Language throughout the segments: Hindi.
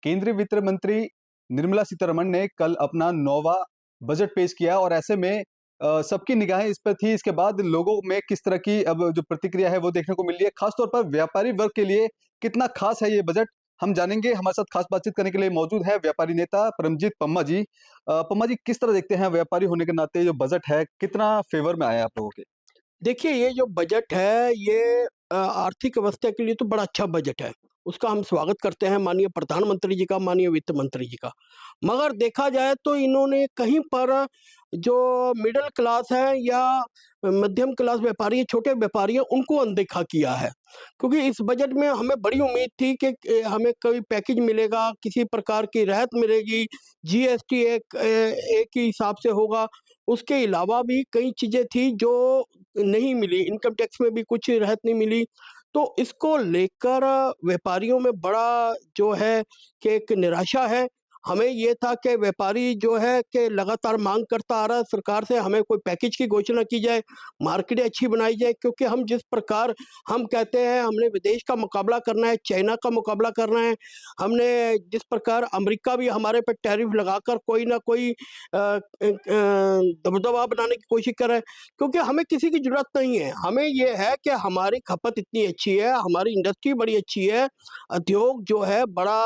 केंद्रीय वित्त मंत्री निर्मला सीतारमण ने कल अपना 9वां बजट पेश किया और ऐसे में सबकी निगाहें इस पर थी। इसके बाद लोगों में किस तरह की अब जो प्रतिक्रिया है वो देखने को मिल रही है। खास तौर पर व्यापारी वर्ग के लिए कितना खास है ये बजट, हम जानेंगे। हमारे साथ खास बातचीत करने के लिए मौजूद है व्यापारी नेता परमजीत पम्मा जी। पम्मा जी, किस तरह देखते हैं व्यापारी होने के नाते जो बजट है कितना फेवर में आया आप लोगों के? देखिए, ये जो बजट है ये आर्थिक व्यवस्था के लिए तो बड़ा अच्छा बजट है। उसका हम स्वागत करते हैं माननीय प्रधानमंत्री जी का, माननीय वित्त मंत्री जी का। मगर देखा जाए तो इन्होंने कहीं पर जो मिडल क्लास है या मध्यम क्लास व्यापारी है, छोटे व्यापारी हैं, उनको अनदेखा किया है। क्योंकि इस बजट में हमें बड़ी उम्मीद थी कि हमें कोई पैकेज मिलेगा, किसी प्रकार की राहत मिलेगी, जीएसटी एक ही हिसाब से होगा। उसके अलावा भी कई चीज़ें थी जो नहीं मिली, इनकम टैक्स में भी कुछ राहत नहीं मिली। तो इसको लेकर व्यापारियों में बड़ा जो है कि एक निराशा है। हमें ये था कि व्यापारी जो है कि लगातार माँग करता आ रहा है सरकार से, हमें कोई पैकेज की घोषणा की जाए, मार्केटें अच्छी बनाई जाए, क्योंकि हम जिस प्रकार हम कहते हैं हमने विदेश का मुकाबला करना है, चाइना का मुकाबला करना है, हमने जिस प्रकार अमेरिका भी हमारे पे टैरिफ लगाकर कोई न कोई दबदबा बनाने की कोशिश कर रहा है। क्योंकि हमें किसी की ज़रूरत नहीं है, हमें ये है कि हमारी खपत इतनी अच्छी है, हमारी इंडस्ट्री बड़ी अच्छी है, उद्योग जो है बड़ा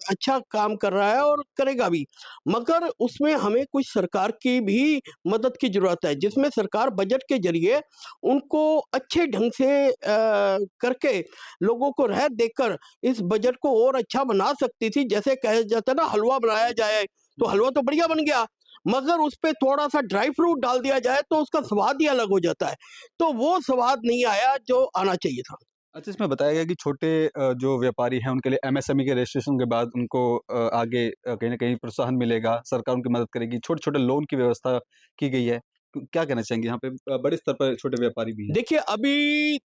अच्छा काम कर रहा है और करेगा भी। मगर उसमें हमें कुछ सरकार की भी मदद की ज़रूरत है, जिसमें सरकार बजट के ज़रिए उनको अच्छे ढंग से करके लोगों को राहत देकर इस बजट को और अच्छा बना सकती थी। जैसे कहा जाता है ना, हलवा बनाया जाए, तो हलवा तो बढ़िया बन गया, मगर उसपे थोड़ा-सा ड्राई फ्रूट डाल दिया जाए तो उसका स्वाद ही अलग हो जाता है। तो वो स्वाद नहीं आया जो आना चाहिए था। अच्छा, इसमें बताया गया कि छोटे जो व्यापारी हैं उनके लिए एमएसएमई के रजिस्ट्रेशन के बाद उनको आगे कहीं न कहीं प्रोत्साहन मिलेगा, सरकार उनकी मदद करेगी, छोटे-छोटे लोन की व्यवस्था की गई है। क्या कहना चाहेंगे यहाँ पे? बड़े स्तर पर छोटे व्यापारी भी हैं।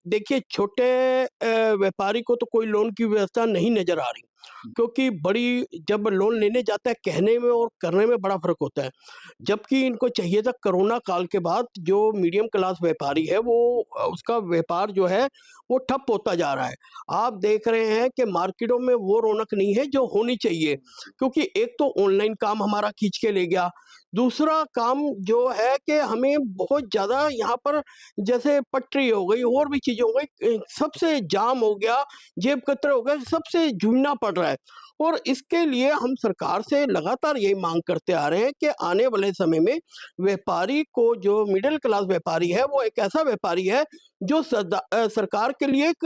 देखिए छोटे व्यापारी को तो कोई लोन की व्यवस्था नहीं नज़र आ रही, क्योंकि बड़ी जब लोन लेने जाता है कहने में और करने में बड़ा फ़र्क होता है। जबकि इनको चाहिए था कोरोना काल के बाद जो मीडियम क्लास व्यापारी है वो उसका व्यापार जो है वो ठप होता जा रहा है। आप देख रहे हैं कि मार्केटों में वो रौनक नहीं है जो होनी चाहिए, क्योंकि एक तो ऑनलाइन काम हमारा खींच के ले गया, दूसरा काम जो है कि हमें बहुत ज़्यादा यहाँ पर जैसे पटरी हो गई और भी चीज़ें हो गई, सबसे जाम हो गया, जेब कतरा हो गया, सबसे जूझना पड़ रहा है। और इसके लिए हम सरकार से लगातार यही माँग करते आ रहे हैं कि आने वाले समय में व्यापारी को, जो मिडल क्लास व्यापारी है, वो एक ऐसा व्यापारी है जो सरकार के लिए एक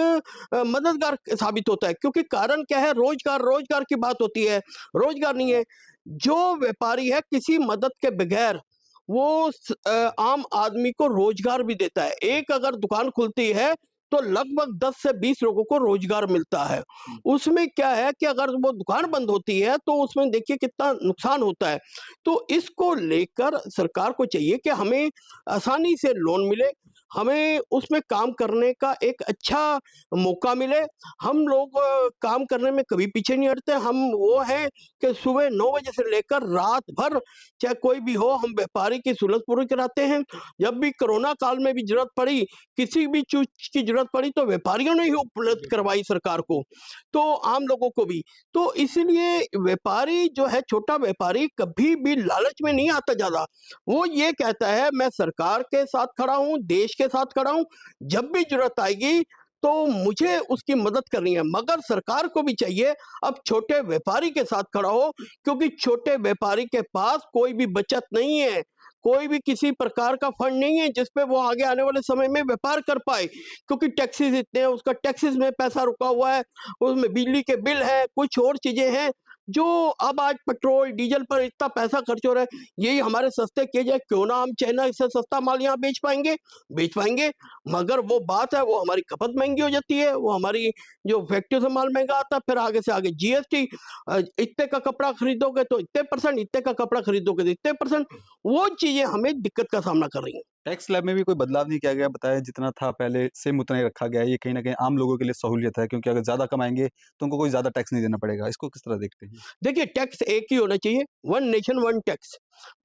मददगार साबित होता है। क्योंकि कारण क्या है, रोज़गार, रोज़गार की बात होती है, रोज़गार नहीं है। जो व्यापारी है किसी मदद के बगैर वो आम आदमी को रोज़गार भी देता है। एक अगर दुकान खुलती है तो लगभग 10 से 20 लोगों को रोज़गार मिलता है। हुँ। उसमें क्या है कि अगर वो दुकान बंद होती है तो उसमें देखिए कितना नुकसान होता है। तो इसको लेकर सरकार को चाहिए कि हमें आसानी से लोन मिले, हमें उसमें काम करने का एक अच्छा मौका मिले। हम लोग काम करने में कभी पीछे नहीं हटते। हम वो हैं कि सुबह 9 बजे से लेकर रात भर चाहे कोई भी हो, हम व्यापारी की सुलह पूरी कराते हैं। जब भी कोरोना काल में भी ज़रूरत पड़ी, किसी भी चीज़ की ज़रूरत पड़ी तो व्यापारियों ने ही उपलब्ध करवाई सरकार को, तो आम लोगों को भी। तो इसलिए व्यापारी जो है, छोटा व्यापारी कभी भी लालच में नहीं आता ज़्यादा। वो ये कहता है मैं सरकार के साथ खड़ा हूँ, देश के साथ खड़ा हूँ, जब भी ज़रूरत आएगी तो मुझे उसकी मदद करनी है। मगर सरकार को भी चाहिए अब छोटे व्यापारी के साथ खड़ा हो, क्योंकि छोटे व्यापारी के पास कोई भी बचत नहीं है, कोई भी किसी प्रकार का फंड नहीं है जिस पे वो आगे आने वाले समय में व्यापार कर पाए। क्योंकि टैक्सेस इतने हैं, उसका टैक्सेस में पैसा रुका हुआ है, उसमें बिजली के बिल हैं, कुछ और चीज़ें हैं, जो अब आज पेट्रोल, डीज़ल पर इतना पैसा खर्च हो रहा है, यही हमारे सस्ते किए जाए, क्यों ना हम चाइना से सस्ता माल यहाँ बेच पाएँगे। मगर वो बात है, वो हमारी खपत महँगी हो जाती है, वो हमारी जो फैक्ट्रियों से माल महँगा आता है, फिर आगे से आगे जीएसटी, इतने का कपड़ा खरीदोगे तो इतने परसेंट, इतने का कपड़ा खरीदोगे तो इतने परसेंट, वो चीज़ें हमें दिक्कत का सामना कर रही हैं। टैक्स स्लैब में भी कोई बदलाव नहीं किया गया, बताया जितना था पहले सेम उतना ही रखा गया है। ये कहीं न कहीं आम लोगों के लिए सहूलियत है, क्योंकि अगर ज़्यादा कमाएँगे तो उनको कोई ज़्यादा टैक्स नहीं देना पड़ेगा। इसको किस तरह देखते हैं? देखिए, टैक्स एक ही होना चाहिए, वन नेशन वन टैक्स।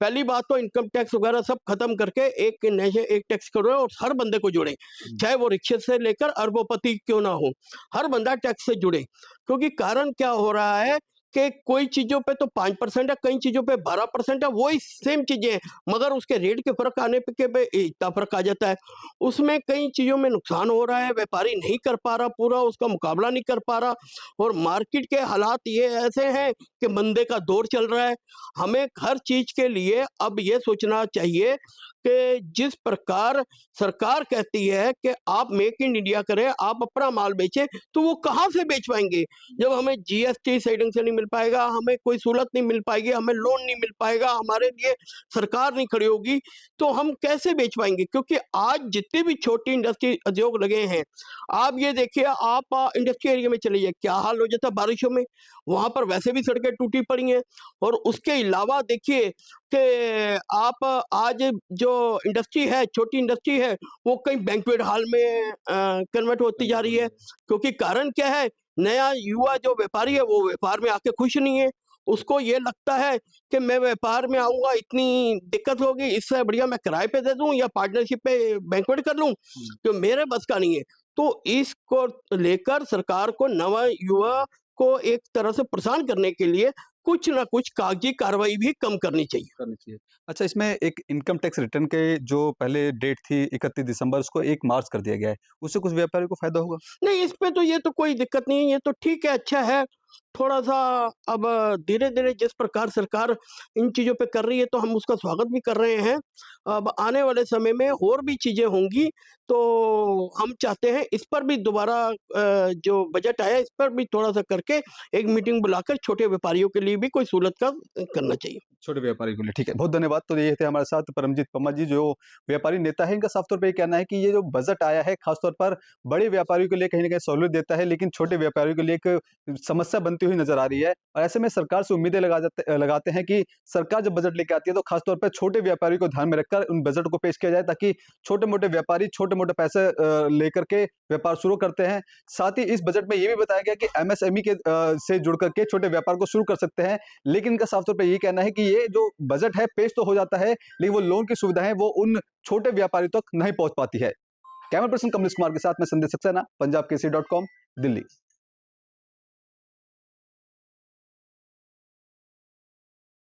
पहली बात तो इनकम टैक्स वगैरह सब खत्म करके एक टैक्स करो और हर बंदे को जोड़ें, हुँ। चाहे वो रिक्शे से लेकर अरबों-पति क्यों ना हो, हर बंदा टैक्स से जुड़े। क्योंकि कारण क्या हो रहा है कि कोई चीज़ों पे तो 5% है, कई चीज़ों पे 12% है, वही सेम चीज़ें हैं, मगर उसके रेट के फ़र्क आने पे के पे इतना फ़र्क आ जाता है। उसमें कई चीज़ों में नुकसान हो रहा है, व्यापारी नहीं कर पा रहा पूरा, उसका मुकाबला नहीं कर पा रहा और मार्केट के हालात ये ऐसे हैं कि मंदे का दौर चल रहा है। हमें हर चीज़ के लिए अब ये सोचना चाहिए कि जिस प्रकार सरकार कहती है कि आप मेक इन इंडिया करें, आप अपना माल बेचें, तो वो कहाँ से बेच पाएँगे? जब हमें जीएसटी सही ढंग से नहीं मिल पाएगा, हमें कोई सहूलत नहीं मिल पाएगी, हमें लोन नहीं मिल पाएगा, हमारे लिए सरकार नहीं खड़ी होगी, तो हम कैसे बेच पाएँगे? क्योंकि आज जितनी भी छोटी इंडस्ट्री उद्योग लगे हैं, आप ये देखिए आप इंडस्ट्री एरिया में चले जाइए, क्या हाल हो जाता है बारिशों में? वहाँ पर वैसे भी सड़कें टूटी पड़ी हैं और उसके अलावा देखिए कि आप आज जो इंडस्ट्री है, छोटी इंडस्ट्री है, वो कहीं बैंक्वेट हॉल में कन्वर्ट होती जा रही है। क्योंकि कारण क्या है? नया युवा जो व्यापारी है, वो व्यापार में आके खुश नहीं है। उसको ये लगता है कि मैं व्यापार में आऊँगा, इतनी दिक्कत होगी, इससे बढ़िया मैं किराए पे दे दूँ या पार्टनरशिप पे बैंक्वेट कर लूँ, तो मेरे बस का नहीं है। तो इसको लेकर सरकार को नवा युवा को एक तरह से परेशान करने के लिए कुछ न कुछ कागजी कार्रवाई भी कम करनी चाहिए। करनी चाहिए। अच्छा, इसमें एक इनकम टैक्स रिटर्न के जो पहले डेट थी 31 दिसंबर, उसको 1 मार्च कर दिया गया है। उससे कुछ व्यापारियों को फ़ायदा होगा? नहीं, इसमें तो ये तो कोई दिक्कत नहीं है, ये तो ठीक है, अच्छा है। थोड़ा-सा अब धीरे-धीरे जिस प्रकार सरकार इन चीज़ों पे कर रही है, तो हम उसका स्वागत भी कर रहे हैं। अब आने वाले समय में और भी चीज़ें होंगी, तो हम चाहते हैं इस पर भी दोबारा जो बजट आया, इस पर भी थोड़ा-सा करके एक मीटिंग बुलाकर छोटे व्यापारियों के लिए भी कोई सहूलत का करना चाहिए। छोटे व्यापारी के लिए, ठीक है। बहुत धन्यवाद। तो ये थे हमारे साथ परमजीत पम्मा जी, जो व्यापारी नेता हैं। इनका साफ तौर पे ये कहना है कि ये जो बजट आया है, खास तौर पर बड़े व्यापारियों के लिए कहीं न कहीं सहूलियत देता है, लेकिन छोटे व्यापारियों के लिए एक समस्या बनती हुई नज़र आ रही है। और ऐसे में सरकार से उम्मीदें लगाते हैं कि सरकार जब बजट लेके आती है, तो खास तौर पे छोटे व्यापारियों को ध्यान में रखकर उन बजट को पेश किया जाए, ताकि छोटे-मोटे व्यापारी छोटे-मोटे पैसे लेकर के व्यापार शुरू करते हैं। साथ ही इस बजट में ये भी बताया गया कि एमएसएमई के से जुड़ करके छोटे व्यापार को शुरू कर सकते हैं। लेकिन इनका साफ तौर पे ये कहना है कि ये जो बजट है पेश तो हो जाता है, लेकिन वो लोन की सुविधाएँ वो उन छोटे व्यापारियों तक नहीं पहुँच पाती है। कैमरा पर्सन कमलेश कुमार के साथ मैं संदेश सक्सेना, पंजाब केसरी.com, दिल्ली।